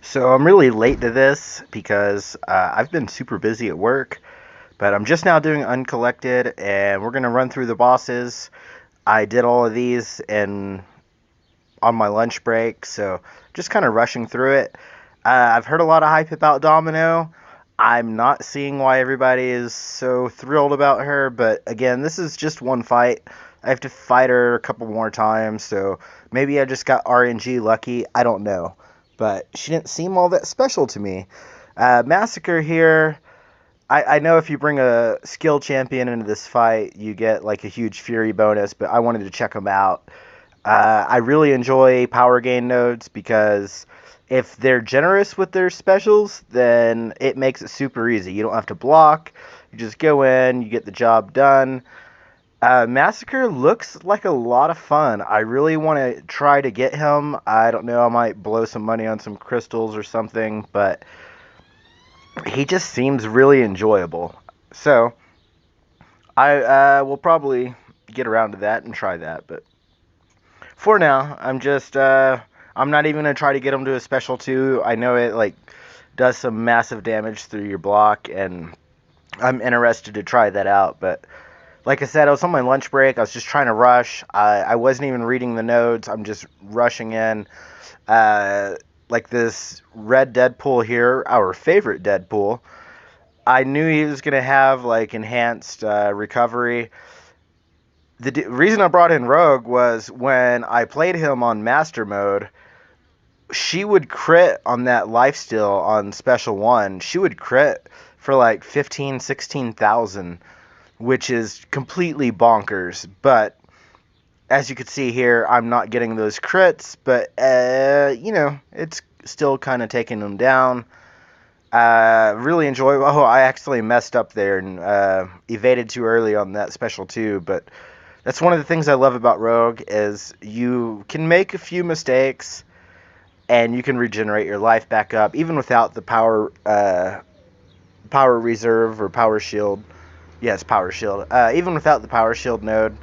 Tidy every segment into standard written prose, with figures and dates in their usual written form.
So I'm really late to this because I've been super busy at work, but I'm just now doing Uncollected, and we're gonna run through the bosses. I did all of these and on my lunch break, so just kind of rushing through it. I've heard a lot of hype about Domino. I'm not seeing why everybody is so thrilled about her, but again, this is just one fight. I have to fight her a couple more times, so maybe I just got RNG lucky. I don't know. But she didn't seem all that special to me. Massacre here, I know if you bring a skill champion into this fight, you get like a huge fury bonus, but I wanted to check them out. I really enjoy power gain nodes because if they're generous with their specials, then it makes it super easy. You don't have to block. You just go in, you get the job done. Massacre looks like a lot of fun. I really want to try to get him. I don't know, I might blow some money on some crystals or something, but he just seems really enjoyable. So, I will probably get around to that and try that, but for now, I'm not even gonna try to get him to a special 2. I know it like does some massive damage through your block, and I'm interested to try that out. But like I said, I was on my lunch break. I was just trying to rush. I wasn't even reading the notes. I'm just rushing in. Like this red Deadpool here, our favorite Deadpool. I knew he was gonna have like enhanced recovery. The reason I brought in Rogue was when I played him on Master Mode, she would crit on that lifesteal on Special 1. She would crit for like 15, 16,000, which is completely bonkers. But as you can see here, I'm not getting those crits, but, it's still kind of taking them down. Really enjoy. Oh, I actually messed up there and evaded too early on that Special 2, but that's one of the things I love about Rogue is you can make a few mistakes and you can regenerate your life back up even without the power reserve or power shield. Yes, power shield. Even without the power shield node,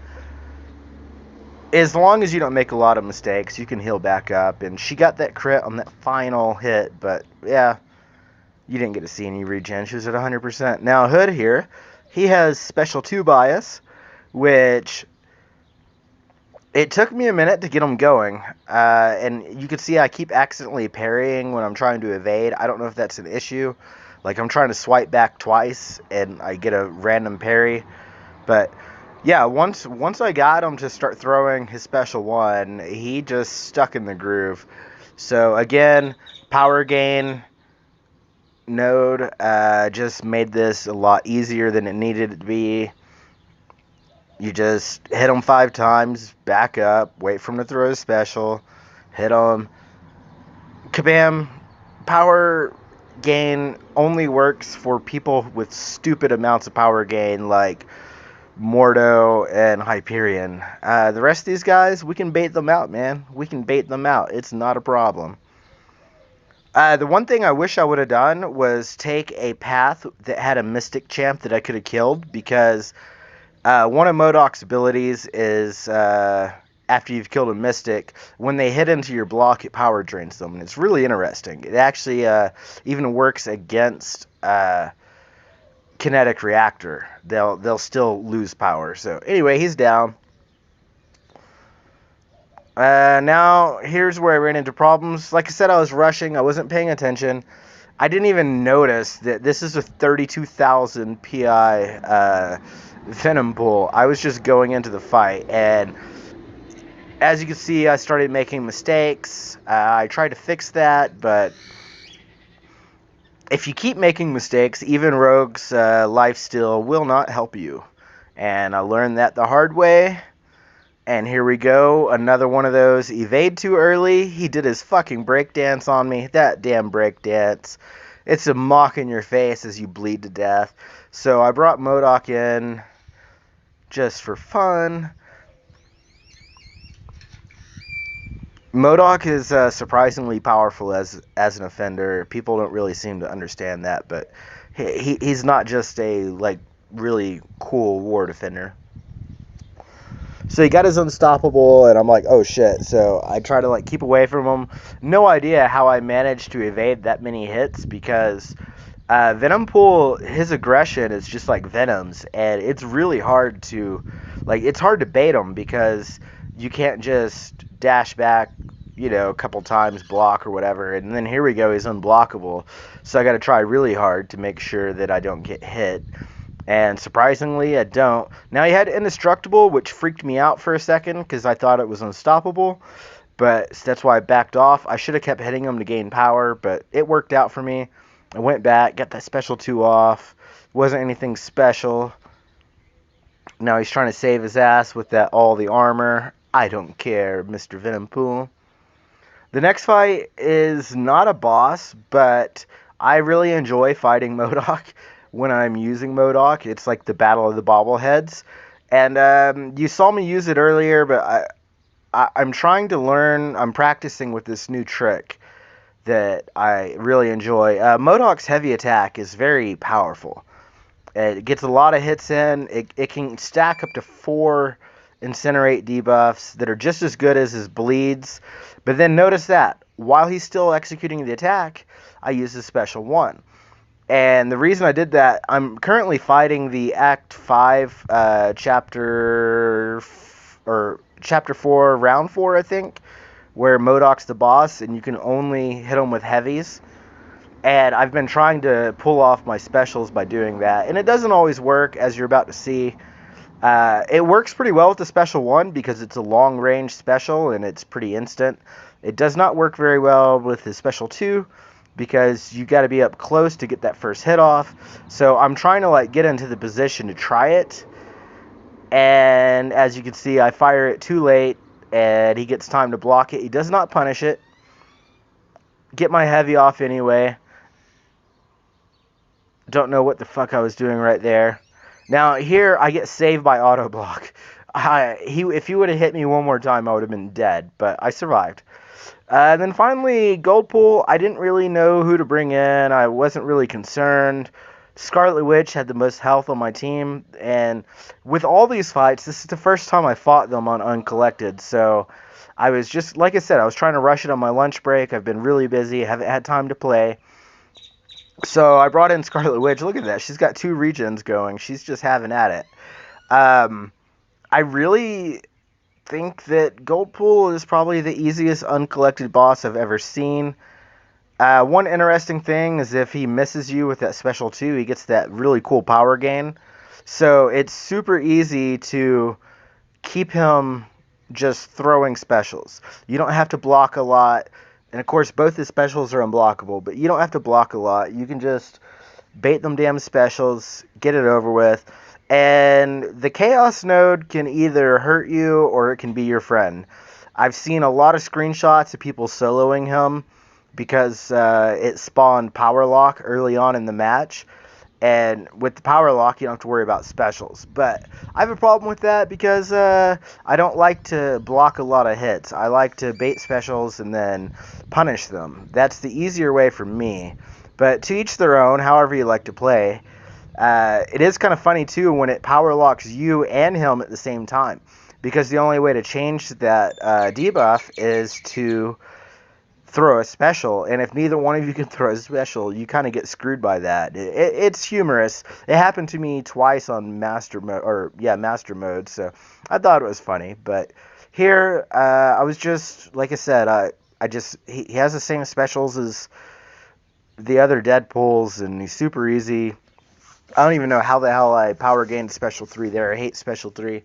as long as you don't make a lot of mistakes, you can heal back up. And she got that crit on that final hit, but yeah, you didn't get to see any regen. She was at 100%. Now Hood here, he has Special 2 bias, which it took me a minute to get him going, and you can see I keep accidentally parrying when I'm trying to evade. I don't know if that's an issue. Like, I'm trying to swipe back twice, and I get a random parry. But, yeah, once I got him to start throwing his Special 1, he just stuck in the groove. So, again, power gain node just made this a lot easier than it needed to be. You just hit them 5 times, back up, wait for them to throw a special, hit them. Kabam! Power gain only works for people with stupid amounts of power gain like Mordo and Hyperion. The rest of these guys, we can bait them out, man. We can bait them out. It's not a problem. The one thing I wish I would have done was take a path that had a Mystic Champ that I could have killed, because one of MODOK's abilities is after you've killed a Mystic, when they hit into your block, it power drains them. And it's really interesting. It actually even works against Kinetic Reactor. They'll still lose power. So anyway, he's down. Now, here's where I ran into problems. Like I said, I was rushing. I wasn't paying attention. I didn't even notice that this is a 32,000 PI Venom pool. I was just going into the fight, and as you can see, I started making mistakes. I tried to fix that, but if you keep making mistakes, even Rogue's lifesteal will not help you. And I learned that the hard way. And here we go, another one of those. Evade too early. He did his fucking breakdance on me. That damn breakdance. It's a mock in your face as you bleed to death. So I brought MODOK in just for fun. MODOK is surprisingly powerful as an offender. People don't really seem to understand that, but he's not just a like really cool war defender. So he got his unstoppable, and I'm like, oh shit. So I try to like keep away from him. No idea how I managed to evade that many hits because Venom Pool, his aggression is just like Venom's, and it's really hard to, like, it's hard to bait him because you can't just dash back, a couple times, block or whatever, and then here we go, he's unblockable. So I got to try really hard to make sure that I don't get hit. And surprisingly, I don't. Now, he had Indestructible, which freaked me out for a second because I thought it was unstoppable. But that's why I backed off. I should have kept hitting him to gain power, but it worked out for me. I went back, got that special 2 off. Wasn't anything special. Now he's trying to save his ass with that all the armor. I don't care, Mr. Venompool. The next fight is not a boss, but I really enjoy fighting MODOK when I'm using MODOK. It's like the Battle of the Bobbleheads. And you saw me use it earlier, but I'm trying to learn. I'm practicing with this new trick that I really enjoy. MODOK's heavy attack is very powerful. It gets a lot of hits in. It can stack up to 4 Incinerate debuffs that are just as good as his bleeds. But then notice that, while he's still executing the attack, I use his special 1. And the reason I did that, I'm currently fighting the Act 5 Chapter 4, Round 4, I think, where MODOK's the boss, and you can only hit him with heavies. And I've been trying to pull off my specials by doing that. And it doesn't always work, as you're about to see. It works pretty well with the special 1 because it's a long-range special and it's pretty instant. It does not work very well with his special 2 because you got to be up close to get that first hit off. So I'm trying to like get into the position to try it. And as you can see, I fire it too late and he gets time to block it. He does not punish it. Get my heavy off anyway. Don't know what the fuck I was doing right there. Now, here, I get saved by auto block. If he would have hit me one more time, I would have been dead, but I survived. And then finally, Gold Pool, I didn't really know who to bring in. I wasn't really concerned. Scarlet Witch had the most health on my team, and with all these fights, this is the first time I fought them on Uncollected, so I was just, like I said, I was trying to rush it on my lunch break. I've been really busy, haven't had time to play. So I brought in Scarlet Witch. Look at that. She's got 2 regions going. She's just having at it. I really think that Gold Pool is probably the easiest Uncollected boss I've ever seen. One interesting thing is if he misses you with that special 2, he gets that really cool power gain. So it's super easy to keep him just throwing specials. You don't have to block a lot. And of course, both his specials are unblockable, but you don't have to block a lot. You can just bait them damn specials, get it over with. And the Chaos node can either hurt you or it can be your friend. I've seen a lot of screenshots of people soloing him because it spawned Power Lock early on in the match. And with the Power Lock, you don't have to worry about specials. But I have a problem with that because I don't like to block a lot of hits. I like to bait specials and then punish them. That's the easier way for me. But to each their own, however you like to play. It is kind of funny, too, when it Power Locks you and him at the same time. Because the only way to change that debuff is to throw a special, and if neither one of you can throw a special, you kind of get screwed by that. It's humorous. It happened to me twice on master mode, so I thought it was funny. But here, I was just, like I said, he has the same specials as the other Deadpools, and he's super easy. I don't even know how the hell I power gained special 3 there. I hate special 3.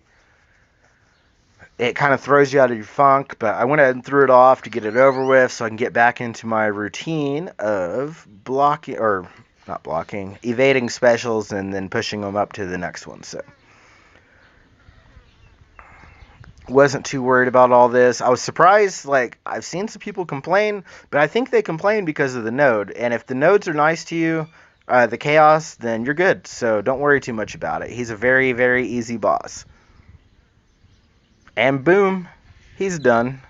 It kind of throws you out of your funk, but I went ahead and threw it off to get it over with so I can get back into my routine of evading specials and then pushing them up to the next one. So wasn't too worried about all this. I was surprised, like, I've seen some people complain, but I think they complain because of the node. And if the nodes are nice to you, the Chaos, then you're good. So don't worry too much about it. He's a very, very easy boss. And boom, he's done.